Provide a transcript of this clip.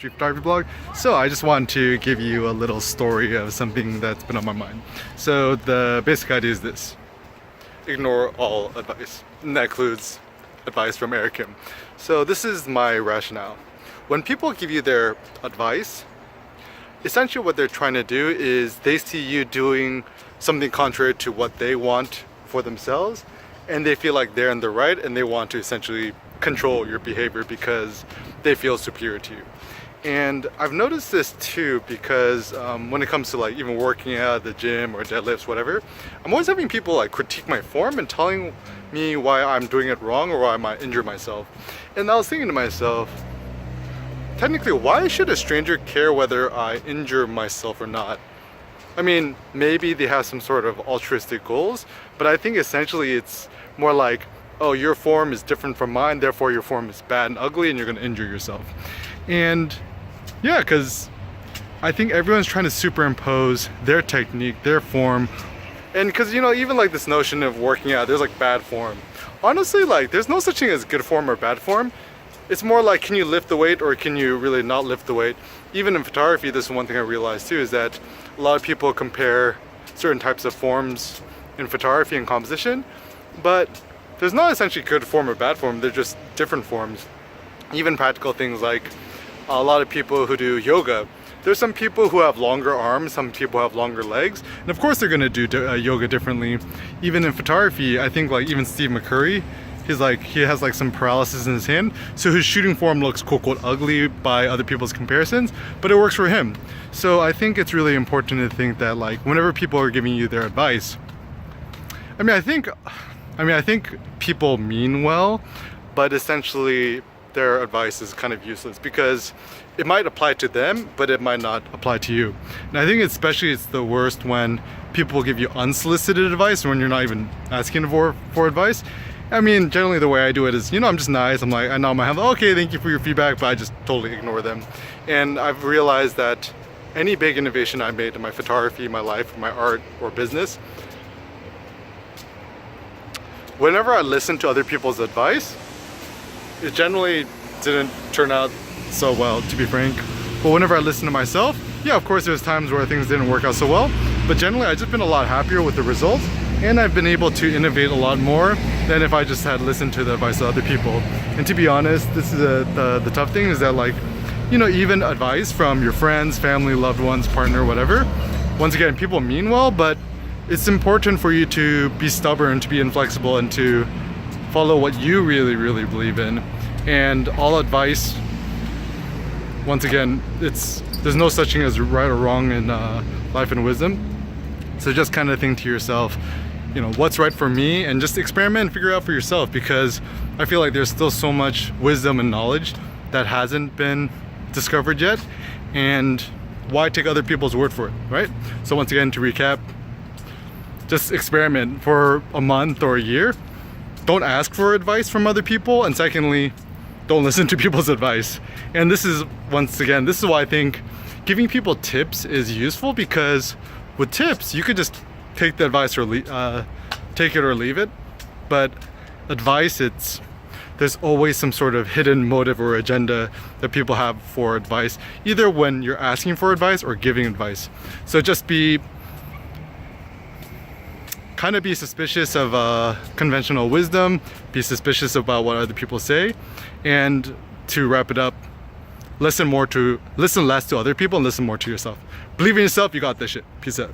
street photography blog. So I just wanted to give you a little story of something that's been on my mind. So the basic idea is this: ignore all advice, and that includes advice from Eric Kim. So this is my rationale. When people give you their advice, essentially what they're trying to do is they see you doing something contrary to what they want for themselves, and they feel like they're in the right, and they want to essentially control your behavior because they feel superior to you. And I've noticed this too because when it comes to like even working out at the gym or deadlifts, whatever, I'm always having people like critique my form and telling me why I'm doing it wrong or why I might injure myself. And I was thinking to myself, technically, why should a stranger care whether I injure myself or not? I mean, maybe they have some sort of altruistic goals, but I think essentially it's more like, oh, your form is different from mine, therefore your form is bad and ugly and you're gonna injure yourself. And yeah, because I think everyone's trying to superimpose their technique, their form, and because, you know, even like this notion of working out, there's like bad form. Honestly, like there's no such thing as good form or bad form. It's more like, can you lift the weight or can you really not lift the weight? Even in photography, this is one thing I realized too, is that a lot of people compare certain types of forms in photography and composition, but there's not essentially good form or bad form, they're just different forms. Even practical things like a lot of people who do yoga, there's some people who have longer arms, some people have longer legs, and of course they're gonna do yoga differently. Even in photography, I think like even Steve McCurry, he has like some paralysis in his hand, so his shooting form looks quote unquote ugly by other people's comparisons, but it works for him. So I think it's really important to think that like whenever people are giving you their advice, I think people mean well, but essentially their advice is kind of useless because it might apply to them, but it might not apply to you. And I think especially it's the worst when people give you unsolicited advice when you're not even asking for advice. I mean, generally the way I do it is, you know, I'm just nice. I'm like, I nod my head, okay, thank you for your feedback, but I just totally ignore them. And I've realized that any big innovation I made in my photography, my life, my art, or business, whenever I listen to other people's advice, it generally didn't turn out so well, to be frank. But whenever I listen to myself, yeah, of course there's times where things didn't work out so well, but generally I've just been a lot happier with the results, and I've been able to innovate a lot more than if I just had listened to the advice of other people. And to be honest, this is the tough thing, is that like, you know, even advice from your friends, family, loved ones, partner, whatever, once again, people mean well, but it's important for you to be stubborn, to be inflexible, and to follow what you really, really believe in. And all advice, once again, there's no such thing as right or wrong in life and wisdom. So just kind of think to yourself, you know, what's right for me, and just experiment and figure out for yourself, because I feel like there's still so much wisdom and knowledge that hasn't been discovered yet, and why take other people's word for it, right? So once again, to recap, just experiment for a month or a year. Don't ask for advice from other people, and secondly, don't listen to people's advice. And this is, once again, this is why I think giving people tips is useful, because with tips you could just take the advice or take it or leave it. But advice, there's always some sort of hidden motive or agenda that people have for advice, either when you're asking for advice or giving advice. So just be suspicious of conventional wisdom, be suspicious about what other people say, and to wrap it up, listen less to other people and listen more to yourself. Believe in yourself, you got this shit. Peace out.